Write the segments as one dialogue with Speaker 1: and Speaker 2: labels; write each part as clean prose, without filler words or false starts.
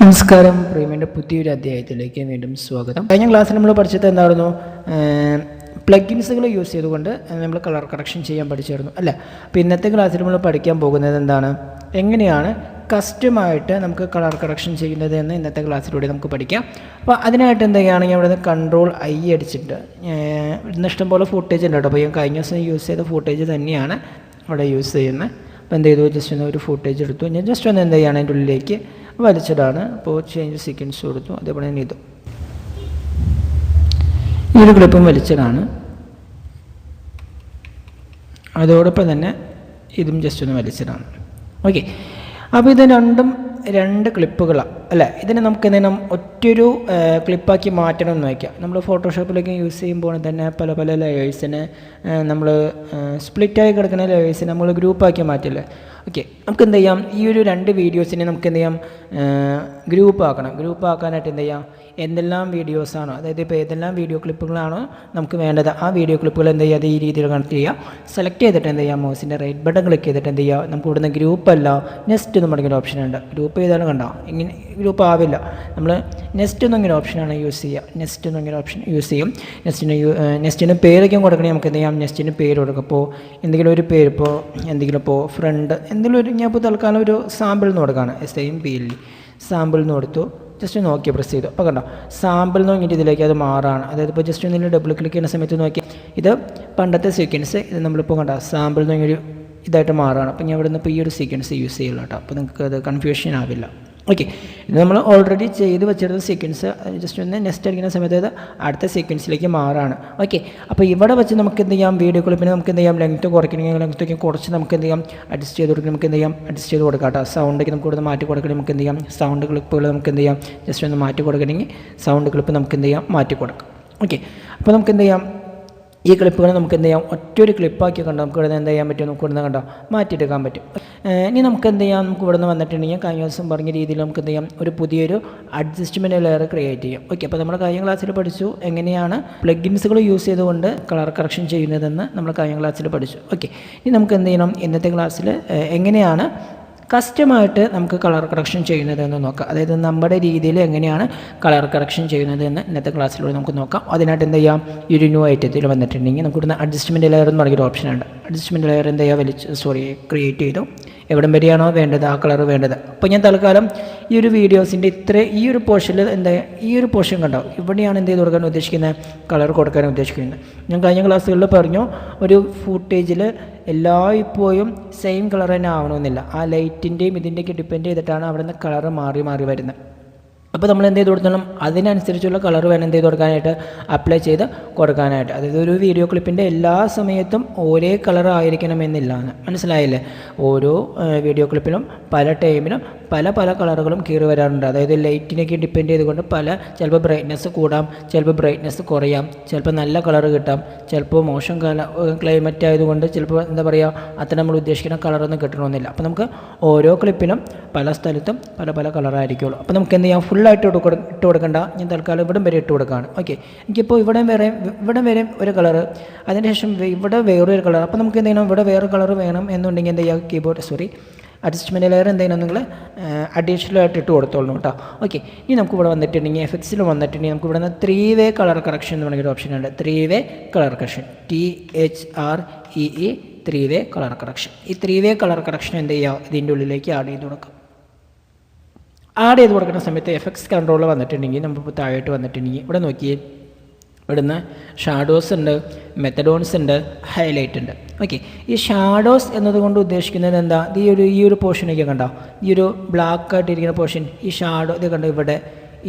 Speaker 1: നമസ്കാരം. പ്രീമിയൻ്റെ പുതിയൊരു അധ്യായത്തിലേക്ക് വീണ്ടും സ്വാഗതം. കഴിഞ്ഞ ക്ലാസ്സിൽ നമ്മൾ പഠിച്ചത് എന്തായിരുന്നു? പ്ലഗിൻസുകൾ യൂസ് ചെയ്തുകൊണ്ട് നമ്മൾ കളർ കറക്ഷൻ ചെയ്യാൻ പഠിച്ചിരുന്നു അല്ല. അപ്പോൾ ഇന്നത്തെ ക്ലാസ്സിൽ നമ്മൾ പഠിക്കാൻ പോകുന്നത് എന്താണ്, എങ്ങനെയാണ് കസ്റ്റമായിട്ട് നമുക്ക് കളർ കറക്ഷൻ ചെയ്യുന്നത് എന്ന് ഇന്നത്തെ ക്ലാസ്സിലൂടെ നമുക്ക് പഠിക്കാം. അപ്പോൾ അതിനായിട്ട് എന്ത് ചെയ്യുകയാണെങ്കിൽ അവിടെ നിന്ന് Ctrl+I അടിച്ചിട്ട് ഇന്ന് ഇഷ്ടംപോലെ ഫുട്ടേജ് ഉണ്ട് കേട്ടോ. അപ്പോൾ ഞാൻ കഴിഞ്ഞ ദിവസം യൂസ് ചെയ്ത ഫുട്ടേജ് തന്നെയാണ് അവിടെ യൂസ് ചെയ്യുന്നത്. അപ്പോൾ എന്ത് ചെയ്തു, ജസ്റ്റ് ഒന്ന് ഒരു ഫുട്ടേജ് എടുത്തു, ഞാൻ ജസ്റ്റ് ഒന്ന് എന്ത് ചെയ്യുകയാണ് അതിൻ്റെ ഉള്ളിലേക്ക് വലിച്ചതാണ്. അപ്പോൾ ചേഞ്ച് സീക്വൻസ് കൊടുത്തു, അതേപോലെ തന്നെ ഇതും ഈ ഒരു ക്ലിപ്പും വലിച്ചതാണ്. അതോടൊപ്പം തന്നെ ഇതും ജസ്റ്റ് ഒന്ന് വലിച്ചതാണ്. ഓക്കെ, അപ്പോൾ ഇത് രണ്ട് ക്ലിപ്പുകളാണ് അല്ലേ. ഇതിനെ നമുക്ക് എന്തെങ്കിലും ഒറ്റൊരു ക്ലിപ്പാക്കി മാറ്റണം എന്ന് വയ്ക്കാം. നമ്മൾ ഫോട്ടോഷോപ്പിലേക്ക് യൂസ് ചെയ്യുമ്പോൾ തന്നെ പല പല ലെയേഴ്സിനെ നമ്മൾ സ്പ്ലിറ്റായി കിടക്കുന്ന ലെയേഴ്സിനെ നമ്മൾ ഗ്രൂപ്പാക്കി മാറ്റില്ലേ. ഓക്കെ, നമുക്ക് എന്ത് ചെയ്യാം, ഈ ഒരു രണ്ട് വീഡിയോസിനെ നമുക്ക് എന്ത് ചെയ്യാം, ഗ്രൂപ്പാക്കാനായിട്ട് എന്ത് ചെയ്യാം, എന്തെല്ലാം വീഡിയോസാണോ, അതായത് ഇപ്പോൾ ഏതെല്ലാം വീഡിയോ ക്ലിപ്പുകളാണോ നമുക്ക് വേണ്ടത് ആ വീഡിയോ ക്ലിപ്പുകൾ എന്ത് ചെയ്യുക, ഈ രീതിയിൽ കണക്ട് ചെയ്യുക. സെലക്ട് ചെയ്തിട്ട് എന്ത് ചെയ്യുക, മൗസിൻ്റെ റൈറ്റ് ബട്ടൺ ക്ലിക്ക് ചെയ്തിട്ട് എന്ത് ചെയ്യുക, നമുക്ക് ഇവിടുന്ന് ഗ്രൂപ്പല്ല നെക്സ്റ്റ് എന്ന് പറഞ്ഞൊരു ഓപ്ഷൻ ഉണ്ട്. ഗ്രൂപ്പ് ചെയ്താലും കണ്ടോ ഇങ്ങനെ ഗ്രൂപ്പ് ആവില്ല. നമ്മൾ നെക്സ്റ്റ് എന്നിങ്ങനെ ഓപ്ഷനാണ് യൂസ് ചെയ്യുക. നെക്സ്റ്റ് എന്നിങ്ങനെ ഓപ്ഷൻ യൂസ് ചെയ്യും. നെക്സ്റ്റിന് പേരൊക്കെ കൊടുക്കണമെങ്കിൽ നമുക്ക് എന്ത് ചെയ്യാം, നെക്സ്റ്റിന് പേര് കൊടുക്കും. അപ്പോൾ എന്തെങ്കിലും ഒരു പേര്, ഇപ്പോൾ ഫ്രണ്ട് എന്തെങ്കിലും ഒരു, ഞാൻ ഇപ്പോൾ തൽക്കാലം ഒരു സാമ്പിൾ എന്ന് കൊടുക്കുകയാണ്. SIMPL സാമ്പിൾ എന്ന് കൊടുത്തു, ജസ്റ്റ് നോക്കി പ്രസ് ചെയ്തു. അപ്പോൾ കണ്ടോ സാമ്പിൾ എന്ന് പറഞ്ഞിട്ട് ഇതിലേക്ക് അത് മാറാണ്. അതായത് ഇപ്പോൾ ജസ്റ്റ് ഒന്നിൽ ഡബിൾ ക്ലിക്ക് ചെയ്യുന്ന സമയത്ത് നോക്കി, ഇത് പണ്ടത്തെ സീക്വൻസ്, ഇത് നമ്മളിപ്പോൾ കണ്ടോ സാമ്പിൾ എന്ന് പറഞ്ഞൊരു ഇതായിട്ട് മാറുകയാണ്. അപ്പോൾ ഞാൻ ഇവിടെ നിന്ന് ഇപ്പോൾ ഈ ഒരു സീക്വൻസ് യൂസ് ചെയ്യുള്ളൂ കേട്ടോ. അപ്പോൾ നിങ്ങൾക്ക് അത് കൺഫ്യൂഷൻ ആവില്ല. ഓക്കെ, ഇത് നമ്മൾ ഓൾറെഡി ചെയ്ത് വെച്ചിരുന്ന സീക്വൻസ് ജസ്റ്റ് ഒന്ന് നെക്സ്റ്റ് അടിക്കുന്ന സമയത്ത് അത് അടുത്ത സീക്വൻസിലേക്ക് മാറാണ്. ഓക്കെ, അപ്പോൾ ഇവിടെ വെച്ച് നമുക്ക് എന്ത് ചെയ്യാം, വീഡിയോ ക്ലിപ്പിന് നമുക്ക് എന്ത് ചെയ്യാം, ലെങ്ത്ത് കുറയ്ക്കണമെങ്കിൽ ലെങ്ത്തൊക്കെ കുറച്ച് നമുക്ക് എന്ത് ചെയ്യാം, അഡ്ജസ്റ്റ് ചെയ്ത് കൊടുക്കണം. നമുക്ക് എന്ത് ചെയ്യാം, അഡ്ജസ്റ്റ് ചെയ്ത് കൊടുക്കാം കേട്ടോ. സൗണ്ടൊക്കെ നമുക്ക് ഇവിടെ മാറ്റി കൊടുക്കണമെങ്കിൽ നമുക്ക് എന്ത് ചെയ്യാം, സൗണ്ട് ക്ലിപ്പുകൾ നമുക്ക് എന്ത് ചെയ്യാം, ജസ്റ്റ് ഒന്ന് മാറ്റി കൊടുക്കണമെങ്കിൽ സൗണ്ട് ക്ലിപ്പ് നമുക്ക് എന്ത് ചെയ്യാം, മാറ്റി കൊടുക്കാം. ഓക്കെ, അപ്പോൾ നമുക്ക് എന്ത് ചെയ്യാം, ഈ ക്ലിപ്പുകൾ നമുക്ക് എന്ത് ചെയ്യാം, ഒറ്റൊരു ക്ലിപ്പാക്കി കണ്ടോ നമുക്ക് ഇവിടെ എന്ത് ചെയ്യാൻ പറ്റും, നമുക്ക് ഇവിടെ കണ്ടോ മാറ്റിയെടുക്കാൻ പറ്റും. ഇനി നമുക്ക് എന്ത് ചെയ്യാം, നമുക്ക് ഇവിടെ നിന്ന് വന്നിട്ടുണ്ടെങ്കിൽ കഴിഞ്ഞ ദിവസം പറഞ്ഞ രീതിയിൽ നമുക്ക് എന്ത് ചെയ്യാം, ഒരു പുതിയൊരു അഡ്ജസ്റ്റ്മെൻറ്റ് ലെയർ ക്രിയേറ്റ് ചെയ്യാം. ഓക്കെ, അപ്പോൾ നമ്മൾ കഴിഞ്ഞ ക്ലാസ്സിൽ പഠിച്ചു എങ്ങനെയാണ് പ്ലഗിൻസുകൾ യൂസ് ചെയ്തുകൊണ്ട് കളർ കറക്ഷൻ ചെയ്യുന്നതെന്ന് നമ്മൾ കഴിഞ്ഞ ക്ലാസ്സിൽ പഠിച്ചു. ഓക്കെ, ഇനി നമുക്ക് എന്ത് ചെയ്യണം, ഇന്നത്തെ ക്ലാസ്സിൽ എങ്ങനെയാണ് കസ്റ്റമായിട്ട് നമുക്ക് കളർ കറക്ഷൻ ചെയ്യുന്നതെന്ന് നോക്കാം. അതായത് നമ്മുടെ രീതിയിൽ എങ്ങനെയാണ് കളർ കറക്ഷൻ ചെയ്യുന്നതെന്ന് ഇന്നത്തെ ക്ലാസ്സിലൂടെ നമുക്ക് നോക്കാം. അതിനായിട്ട് എന്ത് ചെയ്യാം, ഈ ഒരു ന്യൂ ഐറ്റത്തിൽ വന്നിട്ടുണ്ടെങ്കിൽ നമുക്ക് ഇവിടുന്ന് അഡ്ജസ്റ്റ്മെൻറ്റ് ലെയർ എന്ന് പറഞ്ഞൊരു ഓപ്ഷനുണ്ട്. അഡ്ജസ്റ്റ്മെൻറ്റ് ലെയർ എന്ത് ചെയ്യുക, ക്രിയേറ്റ് ചെയ്തു. എവിടം വരെയാണോ വേണ്ടത് ആ കളർ വേണ്ടത്. അപ്പോൾ ഞാൻ തൽക്കാലം ഈ ഒരു വീഡിയോസിൻ്റെ ഈ ഒരു പോർഷനിൽ ഈ ഒരു പോർഷൻ കണ്ടോ, ഇവിടെയാണ് എന്ത് ചെയ്ത് കൊടുക്കാൻ ഉദ്ദേശിക്കുന്നത്, കളർ കൊടുക്കാൻ ഉദ്ദേശിക്കുന്നത്. ഞാൻ കഴിഞ്ഞ ക്ലാസ്സുകളിൽ പറഞ്ഞു, ഒരു ഫുട്ടേജിൽ എല്ലായ്പ്പോഴും സെയിം കളർ തന്നെ ആവണമെന്നില്ല. ആ ലൈറ്റിൻ്റെയും ഇതിൻ്റെയൊക്കെ ഡിപ്പെൻഡ് ചെയ്തിട്ടാണ് അവിടെ നിന്ന് കളർ മാറി വരുന്നത്. അപ്പോൾ നമ്മൾ എന്ത് ചെയ്ത് കൊടുക്കണം, അതിനനുസരിച്ചുള്ള കളർ വേണം എന്ത് ചെയ്ത് കൊടുക്കാനായിട്ട്, അപ്ലൈ ചെയ്ത് കൊടുക്കാനായിട്ട്. അതായത് ഒരു വീഡിയോ ക്ലിപ്പിൻ്റെ എല്ലാ സമയത്തും ഒരേ കളർ ആയിരിക്കണമെന്നില്ല എന്ന് മനസ്സിലായില്ലേ. ഓരോ വീഡിയോ ക്ലിപ്പിലും പല ടൈമിലും പല കളറുകളും കയറി വരാറുണ്ട്. അതായത് ലൈറ്റിനൊക്കെ ഡിപ്പെൻഡ് ചെയ്തുകൊണ്ട് ചിലപ്പോൾ ബ്രൈറ്റ്നസ് കൂടാം, ചിലപ്പോൾ ബ്രൈറ്റ്നസ് കുറയാം, ചിലപ്പോൾ നല്ല കളർ കിട്ടാം, ചിലപ്പോൾ മോശം ക്ലൈമറ്റ് ആയതുകൊണ്ട് ചിലപ്പോൾ എന്താ പറയുക, അത്ര നമ്മൾ ഉദ്ദേശിക്കുന്ന കളറൊന്നും കിട്ടണമെന്നില്ല. അപ്പോൾ നമുക്ക് ഓരോ ക്ലിപ്പിലും പല സ്ഥലത്തും പല കളറായിരിക്കുള്ളൂ. അപ്പോൾ നമുക്ക് എന്ത് ചെയ്യാം, ഫുള്ളായിട്ട് ഇട്ട് കൊടുക്കണ്ട, ഞാൻ തൽക്കാലം ഇവിടം വരെ ഇട്ട് കൊടുക്കുകയാണ്. ഓക്കെ, എനിക്കിപ്പോൾ ഇവിടെ വരെ ഒരു കളറ്, അതിനുശേഷം ഇവിടെ വേറൊരു കളർ. അപ്പോൾ നമുക്ക് എന്ത് ചെയ്യണം, ഇവിടെ വേറെ കളർ വേണം എന്നുണ്ടെങ്കിൽ എന്ത് ചെയ്യുക, അഡ്ജസ്റ്റ്മെൻറ്റ് ലെയർ എന്ത് ചെയ്യണം, നിങ്ങൾ അഡീഷണലായിട്ട് ഇട്ട് കൊടുത്തോളൂ കേട്ടോ. ഓക്കെ, ഇനി നമുക്ക് ഇവിടെ വന്നിട്ടുണ്ടെങ്കിൽ എഫക്ട്സിൽ വന്നിട്ടുണ്ടെങ്കിൽ നമുക്ക് ഇവിടെ നിന്ന് 3-way കളർ കറക്ഷൻ എന്ന് പറഞ്ഞൊരു ഓപ്ഷൻ ഉണ്ട്. 3-way colour correction, THREE 3-way colour correction. ഈ 3-way കളർ കറക്ഷൻ എന്ത് ചെയ്യുക, ഇതിൻ്റെ ഉള്ളിലേക്ക് ആഡ് ചെയ്ത് കൊടുക്കാം. ആഡ് ചെയ്ത് കൊടുക്കുന്ന സമയത്ത് എഫക്ട്സ് കൺട്രോൾ വന്നിട്ടുണ്ടെങ്കിൽ നമ്മളിപ്പോൾ താഴോട്ട് വന്നിട്ടുണ്ടെങ്കിൽ ഇവിടെ നോക്കിയേ, ഇവിടുന്ന് ഷാഡോസ് ഉണ്ട്, മെത്തഡോൺസ് ഉണ്ട്, ഹൈലൈറ്റ് ഉണ്ട്. ഓക്കെ, ഈ ഷാഡോസ് എന്നതുകൊണ്ട് ഉദ്ദേശിക്കുന്നത് എന്താ, ഈ ഒരു പോർഷനൊക്കെ കണ്ടോ, ഈ ഒരു ബ്ലാക്ക് ആയിട്ടിരിക്കുന്ന പോർഷൻ, ഈ ഷാഡോ ഇത് കണ്ടോ,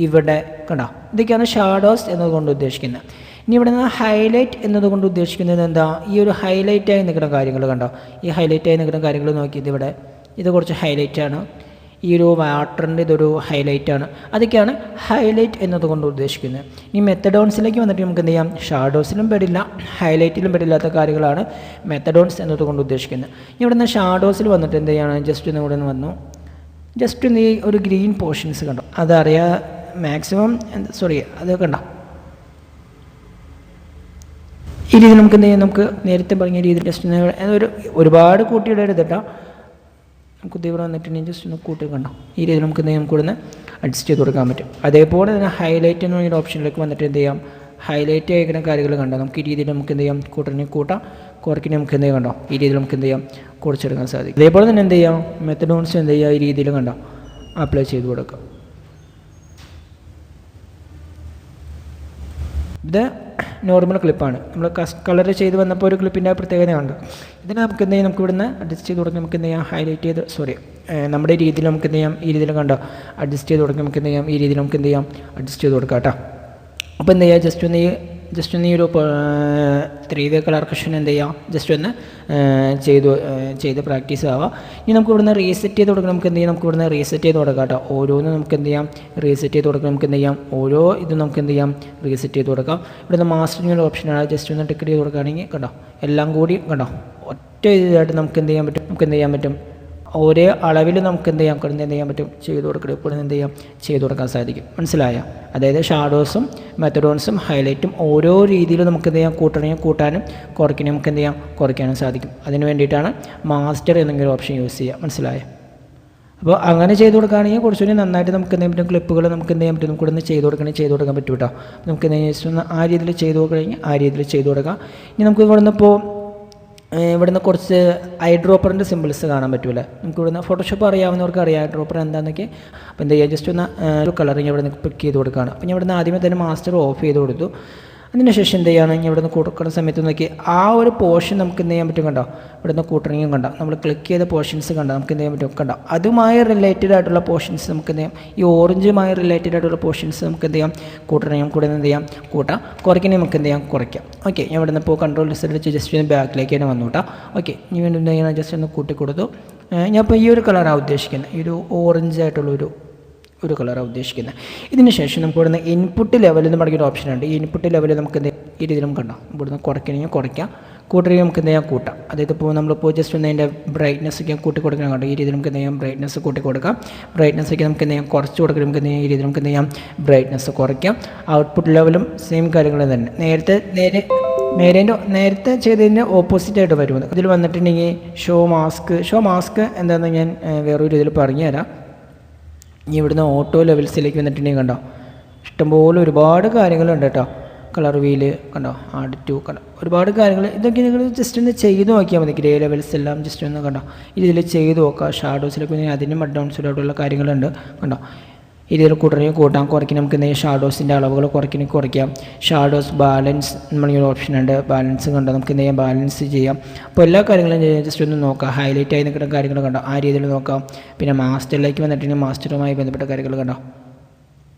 Speaker 1: ഇവിടെ കണ്ടോ, ഇതൊക്കെയാണ് ഷാഡോസ് എന്നതുകൊണ്ട് ഉദ്ദേശിക്കുന്നത്. ഇനി ഇവിടെ നിന്ന് ഹൈലൈറ്റ് എന്നതുകൊണ്ട് ഉദ്ദേശിക്കുന്നത് എന്താ, ഈ ഒരു ഹൈലൈറ്റായി നിൽക്കുന്ന കാര്യങ്ങൾ കണ്ടോ, ഈ ഹൈലൈറ്റായി നിൽക്കുന്ന കാര്യങ്ങൾ നോക്കിയത് ഇത് കുറച്ച് ഹൈലൈറ്റാണ്. ഈ ഒരു വാട്ടറിൻ്റെ ഇതൊരു ഹൈലൈറ്റാണ്. അതൊക്കെയാണ് ഹൈലൈറ്റ് എന്നതുകൊണ്ട് ഉദ്ദേശിക്കുന്നത്. ഈ മെത്തഡോൺസിലേക്ക് വന്നിട്ട് നമുക്ക് എന്ത് ചെയ്യാം, ഷാഡോസിലും പെടില്ല ഹൈലൈറ്റിലും പെടില്ലാത്ത കാര്യങ്ങളാണ് മെത്തഡോൺസ് എന്നതുകൊണ്ട് ഉദ്ദേശിക്കുന്നത്. ഇവിടെ നിന്ന് ഷാഡോസിൽ വന്നിട്ട് എന്ത് ചെയ്യാണ്, ജസ്റ്റ് ഒന്ന് ഇവിടെ നിന്ന് വന്നു, ജസ്റ്റ് ഒന്ന് ഈ ഒരു ഗ്രീൻ പോർഷൻസ് കണ്ടോ, അതറിയാം മാക്സിമം അത് കണ്ടോ, ഈ രീതിയിൽ നമുക്ക് എന്ത് ചെയ്യാം, നമുക്ക് നേരത്തെ പറഞ്ഞ രീതിയിൽ ജസ്റ്റ് ഒരുപാട് കൂട്ടിയിടരുത് കേട്ടോ. നമുക്ക് ഇവിടെ വന്നിട്ടുണ്ടെങ്കിൽ ജസ്റ്റ് ഒന്ന് കൂട്ടി കണ്ടോ, ഈ രീതിയിൽ നമുക്ക് എന്തെങ്കിലും കൂടുന്ന അഡ്ജസ്റ്റ് ചെയ്ത് കൊടുക്കാൻ പറ്റും. അതേപോലെ തന്നെ ഹൈലൈറ്റ് എന്ന് പറയുന്ന ഓപ്ഷനിലേക്ക് വന്നിട്ട് എന്ത് ചെയ്യാം, ഹൈലൈറ്റ് ചെയ്യുന്ന കാര്യങ്ങൾ കണ്ടോ, നമുക്ക് ഈ രീതിയിൽ നമുക്ക് എന്ത് ചെയ്യാം, കൂട്ടാം, കുറയ്ക്കണേ നമുക്ക് എന്ത് ചെയ്യാം കണ്ടോ, ഈ രീതിയിൽ നമുക്ക് എന്ത് ചെയ്യാം കുറച്ചെടുക്കാൻ സാധിക്കും. അതേപോലെ തന്നെ എന്ത് ചെയ്യാം, മെത്തഡോൺസ് എന്ത് ചെയ്യുക, ഈ രീതിയിൽ കണ്ടോ അപ്ലൈ ചെയ്ത് കൊടുക്കുക. ഇത് നോർമൽ ക്ലിപ്പാണ്. നമ്മൾ കളർ ചെയ്ത് വന്നപ്പോൾ ഒരു ക്ലിപ്പിൻ്റെ പ്രത്യേകതയുണ്ട്. ഇതിന് നമുക്ക് എന്ത് ചെയ്യാം, നമുക്ക് ഇവിടുന്ന് അഡ്ജസ്റ്റ് ചെയ്ത് കൊടുക്കാം, നമുക്ക് എന്ത് ചെയ്യാം ഹൈലൈറ്റ് ചെയ്ത് നമ്മുടെ രീതിയിൽ നമുക്ക് എന്ത് ചെയ്യാം, ഈ രീതിയിൽ കണ്ടോ അഡ്ജസ്റ്റ് ചെയ്ത് കൊടുക്കാം, നമുക്ക് എന്ത് ചെയ്യാം ഈ രീതിയിൽ നമുക്ക് എന്ത് ചെയ്യാം അഡ്ജസ്റ്റ് ചെയ്ത് കൊടുക്കാം കേട്ടോ. അപ്പോൾ എന്ത് ചെയ്യുക, ജസ്റ്റ് ഒന്ന് ഈ ഒരു 3D കളർ കറക്ഷൻ എന്ത് ചെയ്യാം, ജസ്റ്റ് ഒന്ന് ചെയ്ത് പ്രാക്ടീസ് ആവുക. ഇനി നമുക്ക് ഇവിടുന്ന് റീസെറ്റ് ചെയ്ത് കൊടുക്കണം, നമുക്ക് എന്ത് ചെയ്യാം, നമുക്ക് ഇവിടുന്ന് റീസെറ്റ് ചെയ്ത് കൊടുക്കാം കേട്ടോ. ഓരോന്ന് നമുക്ക് എന്ത് ചെയ്യാം റീസെറ്റ് ചെയ്ത് കൊടുക്കാം, നമുക്ക് എന്ത് ചെയ്യാം ഓരോ ഇത് നമുക്ക് എന്ത് ചെയ്യാം റീസെറ്റ് ചെയ്ത് കൊടുക്കാം. ഇവിടുന്ന് മാസ്റ്ററിങ് ഒരു ഓപ്ഷനാണ്, ജസ്റ്റ് ഒന്ന് ടിക്കറ്റ് ചെയ്ത് കൊടുക്കുകയാണെങ്കിൽ കണ്ടോ എല്ലാം കൂടി കണ്ടോ ഒറ്റ ഇതായിട്ട് നമുക്ക് എന്ത് ചെയ്യാൻ പറ്റും, നമുക്ക് എന്ത് ചെയ്യാൻ പറ്റും ഒരേ അളവിൽ നമുക്ക് എന്ത് ചെയ്യാം എന്ത് ചെയ്യാൻ പറ്റും ചെയ്ത് കൊടുക്കണം. ഇപ്പോൾ എന്ത് ചെയ്യാം ചെയ്ത് കൊടുക്കാൻ സാധിക്കും. മനസ്സിലായ? അതായത് ഷാഡോസും മെത്തഡോൺസും ഹൈലൈറ്റും ഓരോ രീതിയിൽ നമുക്ക് എന്ത് ചെയ്യാം കൂട്ടാനും കുറയ്ക്കാനും നമുക്ക് എന്ത് ചെയ്യാം കുറയ്ക്കാനും സാധിക്കും. അതിന് വേണ്ടിയിട്ടാണ് മാസ്റ്റർ എന്തെങ്കിലും ഓപ്ഷൻ യൂസ് ചെയ്യുക. മനസ്സിലായ? അപ്പോൾ അങ്ങനെ ചെയ്ത് കൊടുക്കുകയാണെങ്കിൽ കുറച്ചുകൂടി നന്നായിട്ട് നമുക്ക് എന്ത് ചെയ്യാൻ പറ്റും, ക്ലിപ്പുകൾ നമുക്ക് എന്ത് ചെയ്യാൻ പറ്റും, നമുക്ക് ഇവിടുന്ന് ചെയ്ത് കൊടുക്കാൻ പറ്റും കേട്ടോ. നമുക്ക് എന്തെങ്കിലും ആ രീതിയിൽ ചെയ്ത് കൊടുക്കുകയാണെങ്കിൽ ആ രീതിയിൽ ചെയ്ത് കൊടുക്കാം. ഇനി നമുക്ക് ഇവിടുന്ന് കുറച്ച് ഐ ഡ്രോപ്പറിൻ്റെ സിമ്പിൾസ് കാണാൻ പറ്റുമല്ലേ. നമുക്ക് ഇവിടുന്ന് ഫോട്ടോഷോപ്പ് അറിയാവുന്നവർക്ക് അറിയാം ഐ ഡ്രോപ്പർ എന്താണെന്നൊക്കെ. അപ്പോൾ എന്ത് ചെയ്യുക, ജസ്റ്റ് ഒന്ന് ഒരു കളറിങ് ഇവിടെ നിന്ന് പിക്ക് ചെയ്ത് കൊടുക്കുകയാണ്. അപ്പോൾ ഞാൻ ഇവിടുന്ന് ആദ്യമേ തന്നെ മാസ്റ്റർ ഓഫ് ചെയ്ത് കൊടുത്തു. അതിന് ശേഷം എന്ത് ചെയ്യുകയാണെങ്കിൽ ഇവിടുന്ന് കൊടുക്കുന്ന സമയത്ത് നോക്കി ആ ഒരു പോർഷൻ നമുക്ക് എന്ത് ചെയ്യാൻ പറ്റും കണ്ടോ, ഇവിടുന്ന് കൂട്ടറിങ്ങും കണ്ടോ, നമ്മൾ ക്ലിക്ക് ചെയ്ത പോർഷൻസ് കണ്ടോ നമുക്ക് എന്ത് ചെയ്യാൻ പറ്റും കണ്ടോ, അതുമായി റിലേറ്റഡ് ആയിട്ടുള്ള പോർഷൻസ് നമുക്ക് എന്ത് ചെയ്യാം, ഈ ഓറഞ്ചുമായി റിലേറ്റഡ് ആയിട്ടുള്ള പോർഷൻസ് നമുക്ക് എന്ത് ചെയ്യാം കൂട്ടറിങ്ങും കൂടെ എന്ത് ചെയ്യാം കൂട്ടാം, കുറയ്ക്കണേ നമുക്ക് എന്ത് ചെയ്യാം കുറയ്ക്കാം. ഓക്കെ, ഞാൻ ഇവിടുന്ന് ഇപ്പോൾ കൺട്രോൾ വെച്ച് ജസ്റ്റ് ഒന്ന് ബാക്കിലേക്ക് തന്നെ വന്നു കേട്ടോ. ഓക്കെ, ഇനി വീണ്ടും എന്ത് ചെയ്യണം, ജസ്റ്റ് ഒന്ന് കൂട്ടി കൊടുത്തു. ഞാൻ ഇപ്പോൾ ഈ ഒരു കളറാണ് ഉദ്ദേശിക്കുന്നത്, ഈ ഒരു ഓറഞ്ച് ആയിട്ടുള്ളൊരു കളറാണ് ഉദ്ദേശിക്കുന്നത്. ഇതിന് ശേഷം നമുക്ക് ഇവിടുന്ന് ഇൻപുട്ട് ലെവൽ എന്ന് പറഞ്ഞൊരു ഓപ്ഷനുണ്ട്. ഈ ഇൻപുട്ട് ലെവൽ നമുക്ക് എന്ത് ഈ രീതിയിൽ നമുക്ക് കണ്ടോ, ഇവിടുന്ന് കുറയ്ക്കണമെങ്കിൽ കുറയ്ക്കാം, കൂട്ടണമെങ്കിൽ നമുക്ക് എന്ത് ചെയ്യാം കൂട്ടാം. അതായത് ഇപ്പോൾ നമ്മളിപ്പോൾ ജസ്റ്റ് ഒന്ന് അതിൻ്റെ ബ്രൈറ്റ്നസ് ഒക്കെ കൂട്ടി കൊടുക്കണം കണ്ടോ, ഈ രീതിയിൽ നമുക്ക് എന്ത് ചെയ്യാം ബ്രൈറ്റ്നസ് കൂട്ടി കൊടുക്കാം. ബ്രൈറ്റ്നസ് ഒക്കെ നമുക്ക് എന്ത് ചെയ്യാം കുറച്ച് കൊടുക്കണം, നമുക്ക് എന്ത് ചെയ്യാം ഈ രീതിയിൽ നമുക്ക് എന്ത് ചെയ്യാം ബ്രൈറ്റ്നസ് കുറയ്ക്കാം. ഔട്ട്പുട്ട് ലെവലും സെയിം കാര്യങ്ങൾ തന്നെ നേരത്തെ ചെയ്തതിൻ്റെ ഓപ്പോസിറ്റായിട്ട് വരുന്നത്. ഇതിൽ വന്നിട്ടുണ്ടെങ്കിൽ ഷോ മാസ്ക് എന്താണെന്ന് ഞാൻ വേറൊരു ഇതിൽ പറഞ്ഞു തരാം. ഇനി ഇവിടുന്ന് ഓട്ടോ ലെവൽസിലേക്ക് വന്നിട്ടുണ്ടെങ്കിൽ കണ്ടോ ഇഷ്ടംപോലെ ഒരുപാട് കാര്യങ്ങളുണ്ട് കേട്ടോ. കളർ വീല് കണ്ടോ, ആഡ് ടു കണ്ടോ, ഒരുപാട് കാര്യങ്ങൾ. ഇതൊക്കെ നിങ്ങൾ ജസ്റ്റ് ഒന്ന് ചെയ്ത് നോക്കിയാൽ മതി. ഗ്രേ ലെവൽസ് എല്ലാം ജസ്റ്റ് ഒന്ന് കണ്ടോ ഇതിൽ ചെയ്ത് നോക്കുക. ഷാഡോസിലേക്ക് അതിനും ഡൗൺസിലോട്ടുള്ള കാര്യങ്ങളുണ്ട് കണ്ടോ. ഇതിൽ കൂട്ടാം കുറയ്ക്കാൻ നമുക്ക് എന്തെങ്കിലും ഷാഡോസിൻ്റെ അളവുകൾ കുറയ്ക്കാം. ഷാഡോസ് ബാലൻസ് നമ്മളൊരു ഓപ്ഷൻ ഉണ്ട്, ബാലൻസ് കണ്ടോ നമുക്ക് എന്ത് ചെയ്യാം ബാലൻസ് ചെയ്യാം. അപ്പോൾ എല്ലാ കാര്യങ്ങളും ജസ്റ്റ് ഒന്ന് നോക്കാം. ഹൈലൈറ്റ് ആയി നിൽക്കുന്ന കാര്യങ്ങൾ കണ്ടോ ആ രീതിയിൽ നോക്കാം. പിന്നെ മാസ്റ്ററിലേക്ക് വന്നിട്ടുണ്ടെങ്കിൽ മാസ്റ്ററുമായി ബന്ധപ്പെട്ട കാര്യങ്ങൾ കണ്ടോ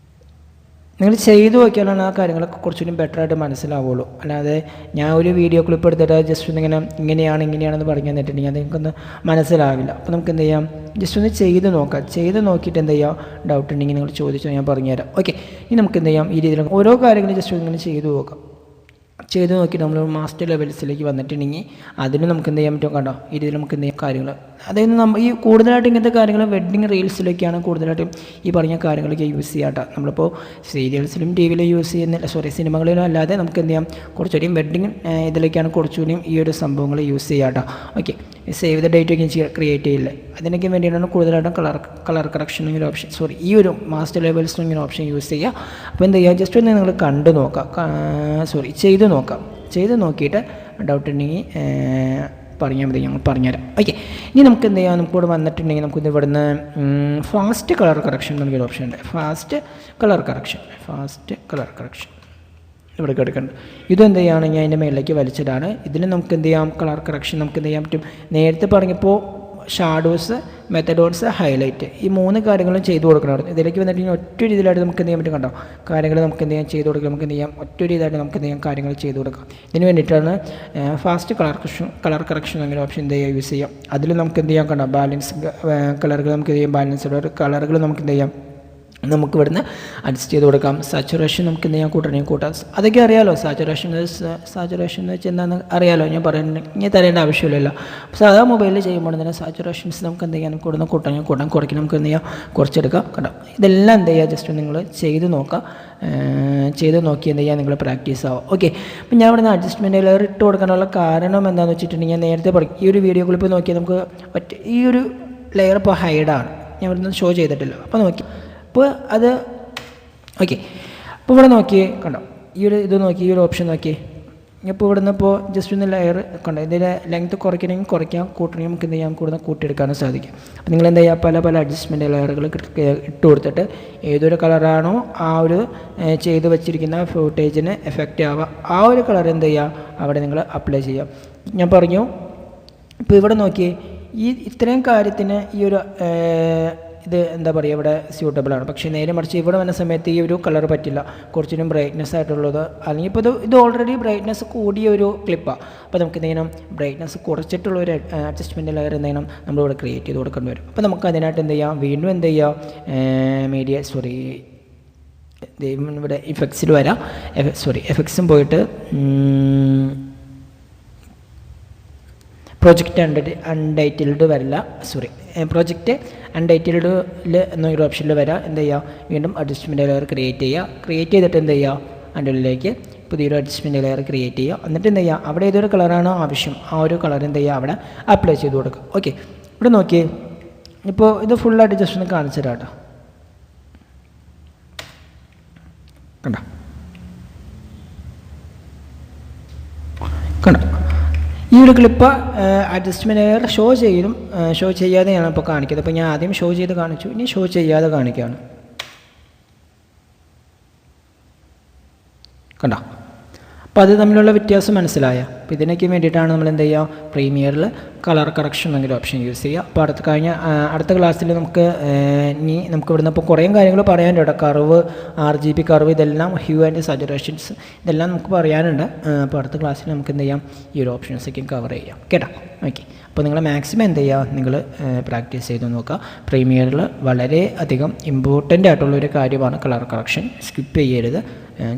Speaker 1: നിങ്ങൾ ചെയ്തു നോക്കിയാലാണ് ആ കാര്യങ്ങളൊക്കെ കുറച്ചുകൂടി ബെറ്ററായിട്ട് മനസ്സിലാവുള്ളൂ. അല്ലാതെ ഞാൻ ഒരു വീഡിയോ ക്ലിപ്പ് എടുത്തിട്ട് ജസ്റ്റ് ഒന്ന് ഇങ്ങനെയാണെന്ന് പറഞ്ഞു തന്നിട്ടുണ്ടെങ്കിൽ അത് നിങ്ങൾക്കൊന്ന് മനസ്സിലാവില്ല. അപ്പോൾ നമുക്ക് എന്ത് ചെയ്യാം ജസ്റ്റ് ഒന്ന് ചെയ്ത് നോക്കാം. ചെയ്ത് നോക്കിയിട്ട് എന്ത് ചെയ്യാം ഡൗട്ട് ഉണ്ടെങ്കിൽ നിങ്ങൾ ചോദിച്ചാൽ ഞാൻ പറഞ്ഞുതരാം. ഓക്കെ, ഇനി നമുക്ക് എന്ത് ചെയ്യാം ഈ രീതിയിൽ ഓരോ കാര്യങ്ങളും ജസ്റ്റ് ഇങ്ങനെ ചെയ്ത് നോക്കാം. ചെയ്ത് നോക്കി നമ്മൾ മാസ്റ്റർ ലെവൽസിലേക്ക് വന്നിട്ടുണ്ടെങ്കിൽ അതിന് നമുക്ക് എന്ത് ചെയ്യാൻ പറ്റും കണ്ടോ ഈ രീതിയിൽ നമുക്ക് എന്ത് ചെയ്യാം കാര്യങ്ങൾ. അതായത് നമ്മൾ ഈ കൂടുതലായിട്ട് ഇങ്ങനത്തെ കാര്യങ്ങൾ വെഡ്ഡിങ് റീൽസിലൊക്കെയാണ് കൂടുതലായിട്ടും ഈ പറഞ്ഞ കാര്യങ്ങളൊക്കെ യൂസ് ചെയ്യാട്ടോ. നമ്മളിപ്പോൾ സീരിയൽസിലും ടി വിയിലും യൂസ് ചെയ്യുന്നില്ല, സിനിമകളിലും അല്ലാതെ നമുക്ക് എന്ത് ചെയ്യാം കുറച്ചുകൂടിയും വെഡ്ഡിങ് ഇതിലേക്കാണ് കുറച്ചുകൂടിയും ഈ ഒരു സംഭവങ്ങൾ യൂസ് ചെയ്യാട്ടോ. ഓക്കെ, സേവ് ദ ഡേറ്റ് ഒക്കെ ക്രിയേറ്റ് ചെയ്യില്ലേ, അതിനൊക്കെ വേണ്ടിയിട്ടാണ് കൂടുതലായിട്ടും കളർ കറക്ഷൻ ഇങ്ങനെ ഓപ്ഷൻ ഈ ഒരു മാസ്റ്റർ ലെവൽസും ഇങ്ങനെ ഓപ്ഷൻ യൂസ് ചെയ്യുക. അപ്പോൾ എന്ത് ചെയ്യുക ജസ്റ്റ് ഒന്ന് നിങ്ങൾ കണ്ടു നോക്കാം, ചെയ്ത് നോക്കിയിട്ട് ഡൗട്ട് ഉണ്ടെങ്കിൽ പറഞ്ഞാൽ മതി, ഞങ്ങൾ പറഞ്ഞുതരാം. ഓക്കെ, ഇനി നമുക്ക് എന്ത് ചെയ്യാം നമുക്കിവിടെ വന്നിട്ടുണ്ടെങ്കിൽ നമുക്കിത് ഇവിടുന്ന് ഫാസ്റ്റ് കളർ കറക്ഷൻ എന്നൊരു ഓപ്ഷൻ ഉണ്ട്. ഫാസ്റ്റ് കളർ കറക്ഷൻ ഇവിടെ കിടക്കുന്നുണ്ട്. ഇതെന്ത് ചെയ്യുകയാണെങ്കിൽ അതിൻ്റെ മേളിലേക്ക് വലിച്ചിടാണ്. ഇതിൽ നമുക്ക് എന്ത് ചെയ്യാം കളർ കറക്ഷൻ നമുക്ക് എന്ത് ചെയ്യാൻ പറ്റും. നേരത്തെ പറഞ്ഞപ്പോൾ ഷാഡോസ് മെത്തഡോൺസ് ഹൈലൈറ്റ് ഈ 3 കാര്യങ്ങളും ചെയ്ത് കൊടുക്കണം. ഇതിലേക്ക് വന്നിട്ട് ഒറ്റ രീതിയിലായിട്ട് നമുക്ക് എന്ത് ചെയ്യാൻ പറ്റും കണ്ടോ കാര്യങ്ങൾ നമുക്ക് എന്ത് ചെയ്യാം ചെയ്ത് കൊടുക്കാം. നമുക്ക് എന്ത് ചെയ്യാം ഒറ്റ രീതിയിലായിട്ട് നമുക്ക് എന്ത് ചെയ്യാം കാര്യങ്ങൾ ചെയ്ത് കൊടുക്കാം. ഇതിന് വേണ്ടിയിട്ടാണ് ഫാസ്റ്റ് കളർ കറക്ഷൻ അങ്ങനെ ഓപ്ഷൻ എന്ത് ചെയ്യുക യൂസ് ചെയ്യാം. അതിൽ നമുക്ക് എന്ത് ചെയ്യാം കണ്ടോ ബാലൻസ് കളറുകൾ നമുക്ക് എന്ത് ചെയ്യാം ബാലൻസ് കളറുകൾ നമുക്ക് എന്ത് ചെയ്യാം നമുക്ക് ഇവിടുന്ന് അഡ്ജസ്റ്റ് ചെയ്ത് കൊടുക്കാം. സാച്ചുറേഷൻ നമുക്ക് എന്ത് ചെയ്യാം കൂട്ടാം. അതൊക്കെ അറിയാമല്ലോ. സാച്ചുറേഷൻ എന്ന് വെച്ചാൽ എന്താണെന്ന് അറിയാമല്ലോ. ഞാൻ തരേണ്ട ആവശ്യമില്ലല്ലോ. സാധാ മൊബൈലിൽ ചെയ്യുമ്പോൾ തന്നെ സാച്ചുറേഷൻസ് നമുക്ക് എന്ത് ചെയ്യാം നമുക്ക് ഇവിടുന്ന് കൂട്ടാം കുറയ്ക്കണം നമുക്ക് എന്ത് ചെയ്യാം കുറച്ചെടുക്കാം കണ്ടോ. ഇതെല്ലാം എന്ത് ചെയ്യുക ജസ്റ്റ് നിങ്ങൾ ചെയ്ത് നോക്കുക. ചെയ്ത് നോക്കി എന്ത് ചെയ്യുക നിങ്ങൾ പ്രാക്ടീസ് ആവും. ഓക്കെ, അപ്പം ഞാൻ ഇവിടുന്ന് അഡ്ജസ്റ്റ്മെൻറ്റ് ലെയർ ഇട്ട് കൊടുക്കാനുള്ള കാരണം എന്താണെന്ന് വെച്ചിട്ടുണ്ടെങ്കിൽ ഞാൻ നേരത്തെ പറയും ഈ ഒരു വീഡിയോ ക്ലിപ്പ് നോക്കിയാൽ നമുക്ക് ഈ ഒരു ലെയർ ഇപ്പോൾ ഹൈഡാണ്, ഞാൻ ഇവിടുന്ന് ഷോ ചെയ്തിട്ടില്ല. അപ്പോൾ നോക്കി അപ്പോൾ അത് ഓക്കെ. അപ്പോൾ ഇവിടെ നോക്കിയേ കണ്ടോ, ഇത് നോക്കി, ഈ ഒരു ഓപ്ഷൻ നോക്കിയേ. ഇപ്പോൾ ഇവിടെ നിന്ന് ഇപ്പോൾ ജസ്റ്റ് ഒന്ന് ലെയർ കണ്ടോ, ഇതിൻ്റെ ലെങ്ത് കുറയ്ക്കണമെങ്കിൽ കുറയ്ക്കാം, കൂട്ടണമെങ്കിൽ നമുക്ക് എന്ത് ചെയ്യാം, കൂടുതൽ കൂട്ടിയെടുക്കാനും സാധിക്കും. അപ്പോൾ നിങ്ങൾ എന്താ ചെയ്യുക, പല പല അഡ്ജസ്റ്റ്മെൻറ്റ് ലെയറുകൾ ഇട്ട് കൊടുത്തിട്ട് ഏതൊരു കളറാണോ ആ ഒരു ചെയ്ത് വെച്ചിരിക്കുന്ന ഫൂട്ടേജിന് എഫക്റ്റ് ആവുക, ആ ഒരു കളർ എന്ത് ചെയ്യുക അവിടെ നിങ്ങൾ അപ്ലൈ ചെയ്യാം. ഞാൻ പറഞ്ഞു ഇപ്പോൾ ഇവിടെ നോക്കിയേ, ഇത്രയും കാര്യത്തിന് ഈ ഒരു ഇത് എന്താ പറയുക ഇവിടെ സ്യൂട്ടബിളാണ്. പക്ഷേ നേരെ മറിച്ച് ഇവിടെ വന്ന സമയത്ത് ഈ ഒരു കളർ പറ്റില്ല, കുറച്ചുകൂടി ബ്രൈറ്റ്നെസ് ആയിട്ടുള്ളത്, അല്ലെങ്കിൽ ഇപ്പോൾ ഇത് ഓൾറെഡി ബ്രൈറ്റ്നെസ് കൂടിയ ഒരു ക്ലിപ്പാണ്. അപ്പോൾ നമുക്ക് എന്ത് ചെയ്യണം, ബ്രൈറ്റ്നെസ് കുറച്ചിട്ടുള്ള ഒരു അഡ്ജസ്റ്റ്മെൻറ്റ് ലെയർ എന്ത് ചെയ്യണം, നമ്മളിവിടെ ക്രിയേറ്റ് ചെയ്ത് കൊടുക്കേണ്ടി വരും. അപ്പോൾ നമുക്ക് അതിനായിട്ട് എന്ത് ചെയ്യാം, വീണ്ടും എന്ത് ചെയ്യാം, ഇവിടെ ഇഫക്ട്സിൽ വരാം, എഫക്ട്സും പോയിട്ട് പ്രൊജക്റ്റ് അൺടൈറ്റിൽഡ് വരില്ല, പ്രൊജക്റ്റ് അൺടൈറ്റിൽഡിൽ എന്നൊരു ഓപ്ഷനിൽ വരാം. എന്ത് ചെയ്യുക, വീണ്ടും അഡ്ജസ്റ്റ്മെൻറ്റ് ലെയർ ക്രിയേറ്റ് ചെയ്തിട്ട് എന്ത് ചെയ്യുക, അതിൻ്റെ ഉള്ളിലേക്ക് പുതിയൊരു അഡ്ജസ്റ്റ്മെൻറ്റ് ലെയർ ക്രിയേറ്റ് ചെയ്യുക. എന്നിട്ട് എന്ത് ചെയ്യുക, അവിടെ ഏതൊരു കളറാണോ ആവശ്യം ആ ഒരു കളർ എന്ത് ചെയ്യുക അവിടെ അപ്ലൈ ചെയ്ത് കൊടുക്കുക. ഓക്കെ, ഇവിടെ നോക്കിയേ, ഇപ്പോൾ ഇത് ഫുള്ളായിട്ട് ജസ്റ്റ് ഒന്ന് കാണിച്ചു തരാം കേട്ടോ. കണ്ടോ ഈ ഒരു ക്ലിപ്പ് അഡ്ജസ്റ്റ്മെൻറ്റ് ലെയർ ഷോ ചെയ്യാതെയാണ് ഇപ്പോൾ കാണിക്കുന്നത്. അപ്പോൾ ഞാൻ ആദ്യം ഷോ ചെയ്ത് കാണിച്ചു, ഇനി ഷോ ചെയ്യാതെ കാണിക്കുകയാണ്. കണ്ടോ, അപ്പോൾ അത് തമ്മിലുള്ള വ്യത്യാസം മനസ്സിലായ. അപ്പോൾ ഇതിനൊക്കെ വേണ്ടിയിട്ടാണ് നമ്മൾ എന്ത് ചെയ്യുക, പ്രീമിയറിൽ കളർ കറക്ഷൻ എന്നൊരു ഓപ്ഷൻ യൂസ് ചെയ്യുക. അപ്പോൾ അടുത്ത ക്ലാസ്സിൽ നമുക്ക് ഇവിടുന്ന് ഇപ്പോൾ കുറേ കാര്യങ്ങൾ പറയാനുണ്ട് കേട്ടോ. കർവ്, RGB കർവ്, ഇതെല്ലാം ഹ്യൂ ആൻഡ് സാച്ചുറേഷൻസ്, ഇതെല്ലാം നമുക്ക് പറയാനുണ്ട്. അപ്പോൾ അടുത്ത ക്ലാസ്സിൽ നമുക്ക് എന്ത് ചെയ്യാം, ഈ ഒരു ഓപ്ഷൻസൊക്കെ കവർ ചെയ്യാം കേട്ടോ. ഓക്കെ, അപ്പോൾ നിങ്ങൾ മാക്സിമം എന്ത് ചെയ്യുക, നിങ്ങൾ പ്രാക്ടീസ് ചെയ്ത് നോക്കുക. പ്രീമിയറിൽ വളരെ അധികം ഇമ്പോർട്ടൻ്റ് ആയിട്ടുള്ളൊരു കാര്യമാണ് കളർ കറക്ഷൻ, സ്കിപ്പ് ചെയ്യരുത്.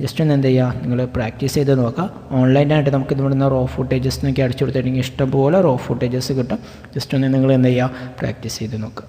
Speaker 1: ജസ്റ്റ് ഒന്ന് എന്ത് ചെയ്യുക, നിങ്ങൾ പ്രാക്ടീസ് ചെയ്ത് നോക്കുക. ഓൺലൈനായിട്ട് നമുക്ക് ഇവിടുന്ന് റോ ഫുട്ടേജസ് എന്നൊക്കെ അടിച്ചു കൊടുത്തിട്ടുണ്ടെങ്കിൽ ഇഷ്ടംപോലെ റോ ഫുട്ടേജസ് കിട്ടും. ജസ്റ്റ് ഒന്ന് നിങ്ങൾ എന്ത് ചെയ്യുക, പ്രാക്ടീസ് ചെയ്ത് നോക്കുക.